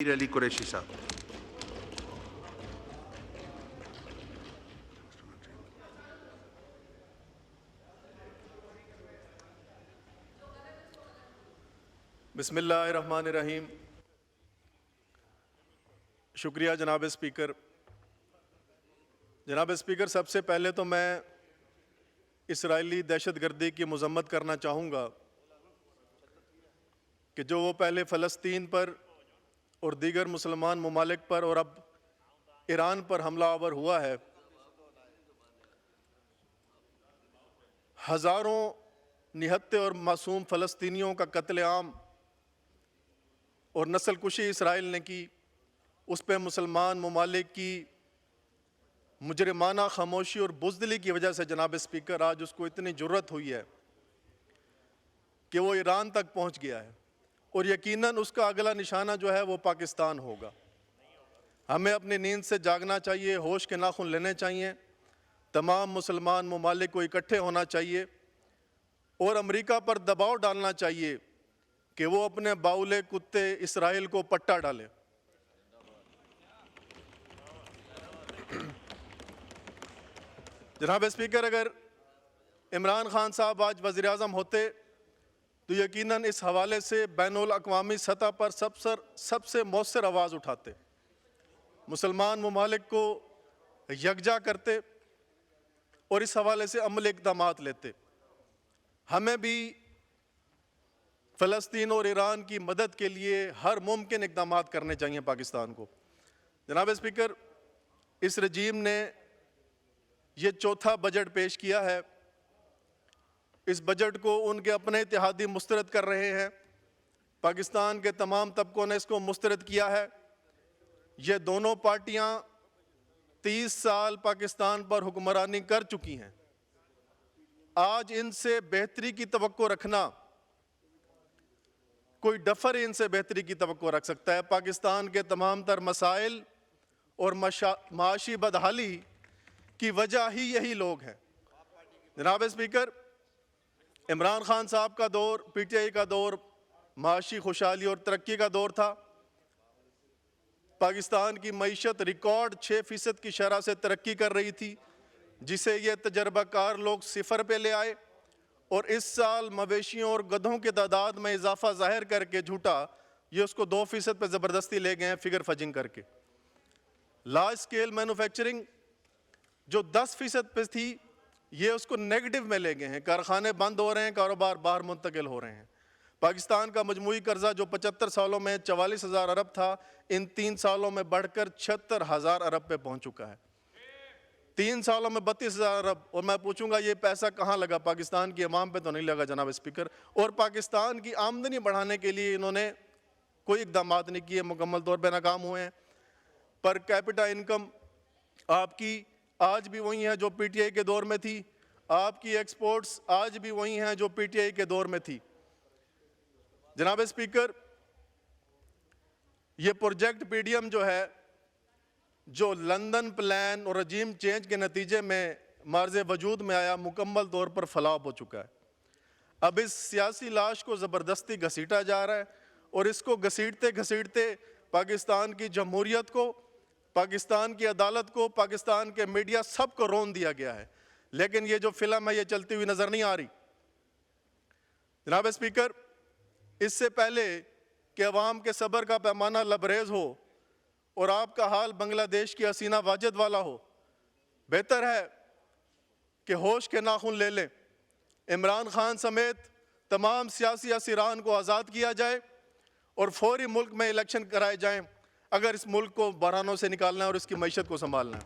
मीर अली कुरैशी साहब। बिस्मिल्लाहिर्रहमानिर्रहीम। शुक्रिया जनाब स्पीकर। जनाब स्पीकर, सबसे पहले तो मैं इसराइली दहशतगर्दी की मजम्मत करना चाहूँगा कि जो वो पहले फ़लस्तीन पर और दीगर मुसलमान ममालिक पर और अब ईरान पर हमलावर हुआ है, हज़ारों निहत्ते और मासूम फ़लस्तीनियों का कत्लेआम और नस्ल कुशी इसराइल ने की, उस पर मुसलमान ममालिक की मुजरिमाना खामोशी और बुज़दिली की वजह से जनाब स्पीकर आज उसको इतनी जुर्रत हुई है कि वो ईरान तक पहुंच गया है और यकीनन उसका अगला निशाना जो है वो पाकिस्तान होगा। हमें अपनी नींद से जागना चाहिए, होश के नाखून लेने चाहिए, तमाम मुसलमान ममालिक को इकट्ठे होना चाहिए और अमेरिका पर दबाव डालना चाहिए कि वो अपने बाउले कुत्ते इसराइल को पट्टा डाले। जनाब स्पीकर, अगर इमरान खान साहब आज वज़ीर-ए-आज़म होते तो यकीनन इस हवाले से बैनुल अक़वामी सतह पर सबसे मौसर आवाज़ उठाते, मुसलमान ममालिक को यकजा करते और इस हवाले से अमली इक़दामात लेते। हमें भी फ़लस्तीन और ईरान की मदद के लिए हर मुमकिन इक़दामात करने चाहिए पाकिस्तान को। जनाब स्पीकर, इस रजीम ने ये चौथा बजट पेश किया है। इस बजट को उनके अपने इत्तेहादी मुस्तरद कर रहे हैं, पाकिस्तान के तमाम तबकों ने इसको मुस्तरद किया है। ये दोनों पार्टियां 30 साल पाकिस्तान पर हुक्मरानी कर चुकी हैं। आज इनसे बेहतरी की तवक्को रखना, कोई डफर इनसे बेहतरी की तवक्को रख सकता है? पाकिस्तान के तमाम तर मसाइल और माशी बदहाली की वजह ही यही लोग हैं। जनाब स्पीकर, इमरान खान साहब का दौर, पीटीआई का दौर माशी खुशहाली और तरक्की का दौर था। पाकिस्तान की मईशत रिकॉर्ड 6% की शरह से तरक्की कर रही थी, जिसे ये तजर्बाकार लोग सिफर पे ले आए और इस साल मवेशियों और गधों की तादाद में इजाफा जाहिर करके झूठा ये उसको 2% पे ज़बरदस्ती ले गए हैं फिगर फजिंग करके। लार्ज स्केल मैन्युफैक्चरिंग जो 10% पे थी ये उसको नेगेटिव में ले गए हैं। कारखाने बंद हो रहे हैं, कारोबार बाहर मुंतकिल हो रहे हैं। पाकिस्तान का मजमूई कर्जा जो 75 सालों में 44,000 अरब था, इन 3 सालों में बढ़कर 76,000 अरब पे पहुंच चुका है। 3 सालों में 32,000 अरब। और मैं पूछूंगा ये पैसा कहाँ लगा? पाकिस्तान की अवाम पे तो नहीं लगा जनाब स्पीकर। और पाकिस्तान की आमदनी बढ़ाने के लिए इन्होंने कोई इकदाम नहीं किए, मुकम्मल तौर पर नाकाम हुए हैं। पर कैपिटा इनकम आपकी आज भी वही है जो पीटीआई के दौर में थी, आपकी एक्सपोर्ट्स आज भी वही हैं जो पीटीआई के दौर में थी। जनाब स्पीकर, ये प्रोजेक्ट पीडीएम जो है, जो लंदन प्लान और रजीम चेंज के नतीजे में मार्ज़े वजूद में आया, मुकम्मल तौर पर फलाप हो चुका है। अब इस सियासी लाश को ज़बरदस्ती घसीटा जा रहा है और इसको घसीटते घसीटते पाकिस्तान की जमहूरियत को, पाकिस्तान की अदालत को, पाकिस्तान के मीडिया सबको रोन दिया गया है। लेकिन ये जो फिल्म है ये चलती हुई नज़र नहीं आ रही। जनाब स्पीकर, इससे पहले कि अवाम के सब्र का पैमाना लबरेज हो और आपका हाल बांग्लादेश की हसीना वाजिद वाला हो, बेहतर है कि होश के नाखून ले लें। इमरान खान समेत तमाम सियासी असीरान को आज़ाद किया जाए और फौरी मुल्क में इलेक्शन कराए जाएं, अगर इस मुल्क को बहरानों से निकालना है और इसकी मईशत को संभालना है।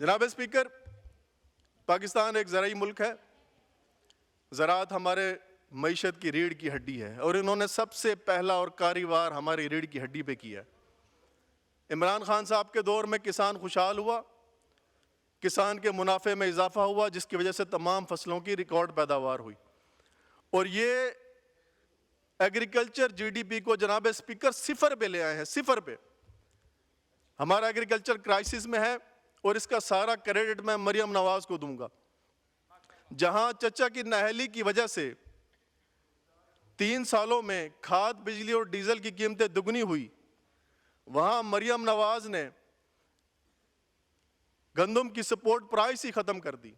जनाब स्पीकर, पाकिस्तान एक ज़राई मुल्क है। ज़राअत हमारे मईशत की रीढ़ की हड्डी है और इन्होंने सबसे पहला और कारीवार हमारी रीढ़ की हड्डी पे किया। इमरान खान साहब के दौर में किसान खुशहाल हुआ, किसान के मुनाफे में इजाफा हुआ, जिसकी वजह से तमाम फसलों की रिकॉर्ड पैदावार हुई। और ये एग्रीकल्चर जीडीपी को जनाब स्पीकर सिफर पे ले आए हैं, सिफर पे। हमारा एग्रीकल्चर क्राइसिस में है और इसका सारा क्रेडिट मैं मरियम नवाज को दूंगा। जहां चचा की नाअहली की वजह से 3 सालों में खाद, बिजली और डीजल की कीमतें दुगनी हुई, वहां मरियम नवाज ने गंदम की सपोर्ट प्राइस ही खत्म कर दी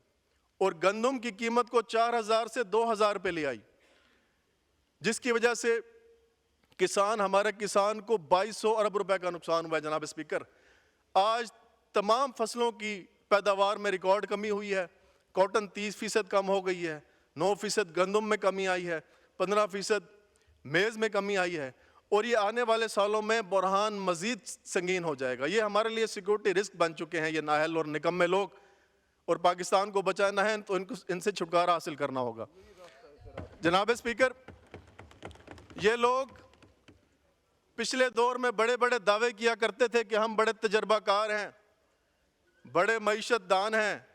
और गंदम की कीमत को 4000 से 2000 रुपये ले आई, जिसकी वजह से हमारे किसान को 2200 अरब रुपए का नुकसान हुआ है। जनाब स्पीकर, आज तमाम फसलों की पैदावार में रिकॉर्ड कमी हुई है। कॉटन 30% कम हो गई है, 9% गंदम में कमी आई है, 15% मेज में कमी आई है और ये आने वाले सालों में बुरहान मजीद संगीन हो जाएगा। ये हमारे लिए सिक्योरिटी रिस्क बन चुके हैं ये नाअहल और निकम्मे लोग, और पाकिस्तान को बचाना है तो इनसे छुटकारा हासिल करना होगा। जनाब स्पीकर, ये लोग पिछले दौर में बड़े बड़े दावे किया करते थे कि हम बड़े तजर्बाकार हैं, बड़े मईशत दान हैं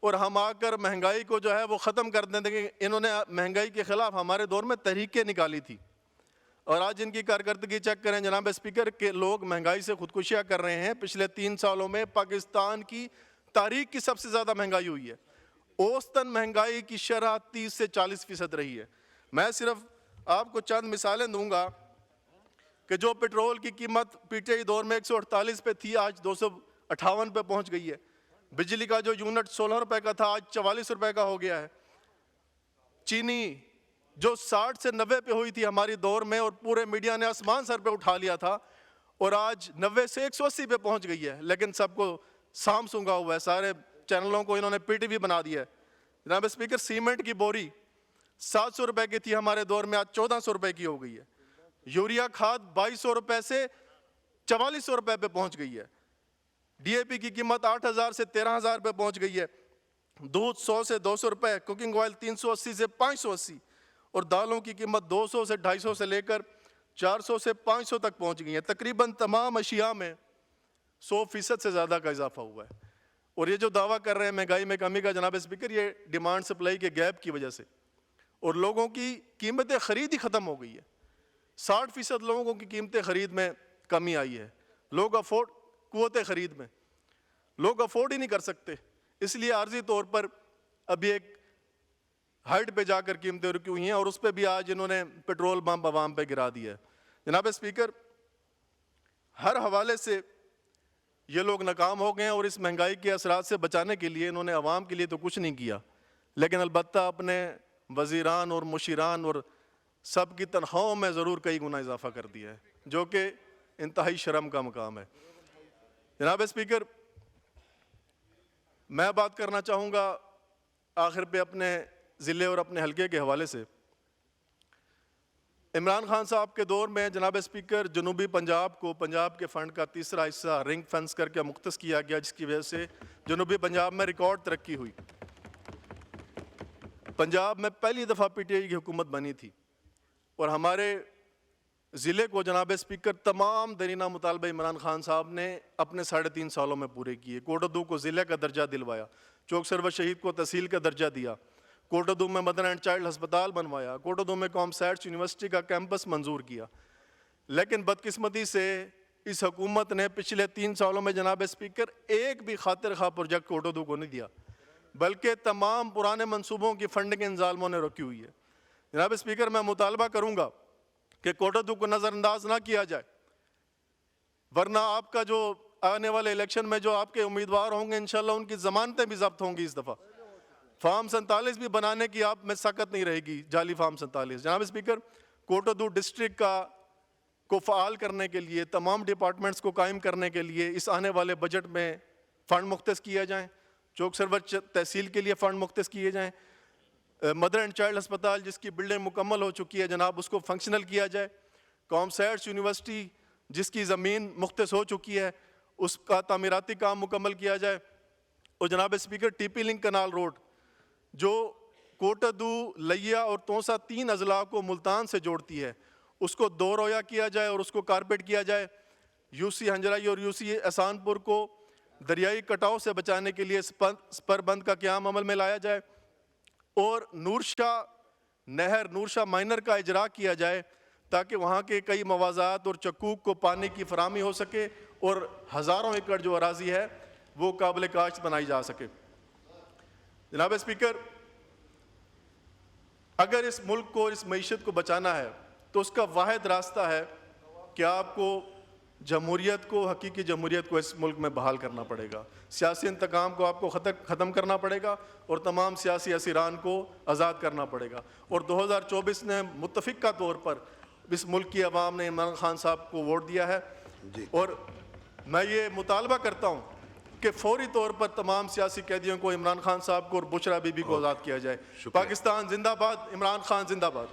और हम आकर महंगाई को जो है वो ख़त्म कर देंगे। इन्होंने महंगाई के ख़िलाफ़ हमारे दौर में तहरीकें निकाली थी और आज इनकी कारकर्दगी चेक करें जनाब स्पीकर के लोग महंगाई से खुदकुशियाँ कर रहे हैं। पिछले 3 सालों में पाकिस्तान की तारीख की सबसे ज़्यादा महंगाई हुई है। औसतन महंगाई की शरह 30 से 40% रही है। मैं सिर्फ आपको चंद मिसालें दूंगा कि जो पेट्रोल की कीमत पीटीआई दौर में 148 पे थी, आज 258 पे पहुंच गई है। बिजली का जो यूनिट 16 रुपए का था, आज 44 रुपए का हो गया है। चीनी जो 60 से 90 पे हुई थी हमारी दौर में और पूरे मीडिया ने आसमान सर पे उठा लिया था, और आज 90 से 180 पे पहुंच गई है, लेकिन सबको साम सूंघा हुआ है। सारे चैनलों को इन्होंने पीटीवी बना दिया है। जनाब स्पीकर, सीमेंट की बोरी 700 रुपए की थी हमारे दौर में, आज 1400 रुपए की हो गई है। यूरिया खाद 2200 रुपए से 4400 रुपए पे पहुंच गई है। डीएपी की कीमत 8000 से 13000 रुपए पहुंच गई है। दूध 100 से 200 रुपए, कुकिंग ऑयल 380 से 580 और दालों की कीमत 200 से 250 से लेकर 400 से 500 तक पहुंच गई है। तकरीबन तमाम अशिया में 100% से ज़्यादा का इजाफा हुआ है। और ये जो दावा कर रहे हैं महंगाई में कमी का जनाब स्पीकर, ये डिमांड सप्लाई के गैप की वजह से और लोगों की कीमतें खरीद ही ख़त्म हो गई है। 60% लोगों की कीमतें खरीद में कमी आई है। लोग कुव्वत खरीद में लोग अफोर्ड ही नहीं कर सकते, इसलिए आर्जी तौर पर अभी एक हाइट पे जाकर कीमतें रुकी हुई हैं और उस पर भी आज इन्होंने पेट्रोल पंप आवाम पे गिरा दिया है। जनाब स्पीकर, हर हवाले से ये लोग नाकाम हो गए हैं और इस महंगाई के असरात से बचाने के लिए इन्होंने आवाम के लिए तो कुछ नहीं किया, लेकिन अलबत्ता अपने वजीरान और मुशीरान और सब की तनख्वाहों में ज़रूर कई गुना इजाफा कर दिया है, जो कि इंतहाई शर्म का मकाम है। जनाब स्पीकर, मैं बात करना चाहूँगा आखिर पे अपने ज़िले और अपने हलके के हवाले से। इमरान खान साहब के दौर में जनाब स्पीकर जनूबी पंजाब को पंजाब के फ़ंड का तीसरा हिस्सा रिंग फेंस करके मुख्तस किया गया, जिसकी वजह से जनूबी पंजाब में रिकॉर्ड तरक्की हुई। पंजाब में पहली दफ़ा पीटीआई की हुकूमत बनी थी और हमारे ज़िले को जनाब स्पीकर तमाम दरीना मुतालबे इमरान खान साहब ने अपने 3.5 सालों में पूरे किए। कोटदू को ज़िले का दर्जा दिलवाया, चौक सरवर शहीद को तहसील का दर्जा दिया, कोटदू में मदर एंड चाइल्ड अस्पताल बनवाया, कोटदू में कॉमसैट्स यूनिवर्सिटी का कैंपस मंजूर किया। लेकिन बदकिस्मती से इस हुकूमत ने पिछले 3 सालों में जनाब स्पीकर एक भी खातिर खा प्रोजेक्ट कोटदू को नहीं दिया, बल्कि तमाम पुराने मनसूबों की फंडिंग इन जालमों ने रोकी हुई है। जनाब स्पीकर, मैं मुतालबा करूँगा कि कोटदू को नज़रअंदाज ना किया जाए, वरना आपका जो आने वाले इलेक्शन में जो आपके उम्मीदवार होंगे इंशाल्लाह उनकी ज़मानतें भी जब्त होंगी। इस दफ़ा फार्म 47 भी बनाने की आप में सकत नहीं रहेगी, जाली फार्म 47। जनाब स्पीकर, कोटदू डिस्ट्रिक्ट को फ़ाल करने के लिए, तमाम डिपार्टमेंट्स को कायम करने के लिए इस आने वाले बजट में फ़ंड मुख्तस किया जाएँ। चौक सरवर तहसील के लिए फ़ंड मुख्तस किए जाएँ। मदर एंड चाइल्ड अस्पताल जिसकी बिल्डिंग मुकम्मल हो चुकी है जनाब, उसको फंक्शनल किया जाए। कॉमसैट्स यूनिवर्सिटी जिसकी ज़मीन मुख्तस हो चुकी है उसका तामीराती काम मुकम्मल किया जाए। और जनाब speaker, TP link canal road जो कोटदू, लिया और तोसा 3 अजला को मुल्तान से जोड़ती है, उसको 2 रोया किया जाए और उसको कारपेट किया जाए। यूसी हंजराई और यूसी एहसानपुर को दरियाई कटाव से बचाने के लिए स्पर बंद का क़याम अमल में लाया जाए और नूरशाह नहर, नूरशाह माइनर का इजरा किया जाए ताकि वहाँ के कई मवाज़ात और चक्कूक को पानी की फराहमी हो सके और हज़ारों एकड़ जो अराजी है वो काबिल काश्त बनाई जा सके। जनाब स्पीकर, अगर इस मुल्क को, इस मईशत को बचाना है तो उसका वाहिद रास्ता है कि आपको जमहूरियत को, हकीकी जमहूरियत को इस मुल्क में बहाल करना पड़ेगा। सियासी इंतकाम को आपको ख़त्म करना पड़ेगा और तमाम सियासी असीरान को आज़ाद करना पड़ेगा। और 2024 ने मुत्तफ़िक़ा तौर पर इस मुल्क की आवाम ने इमरान खान साहब को वोट दिया है और मैं ये मुतालबा करता हूँ कि फौरी तौर पर तमाम सियासी कैदियों को, इमरान खान साहब को और बुशरा बीबी को आज़ाद किया जाए। पाकिस्तान जिंदाबाद, इमरान खान जिंदाबाद।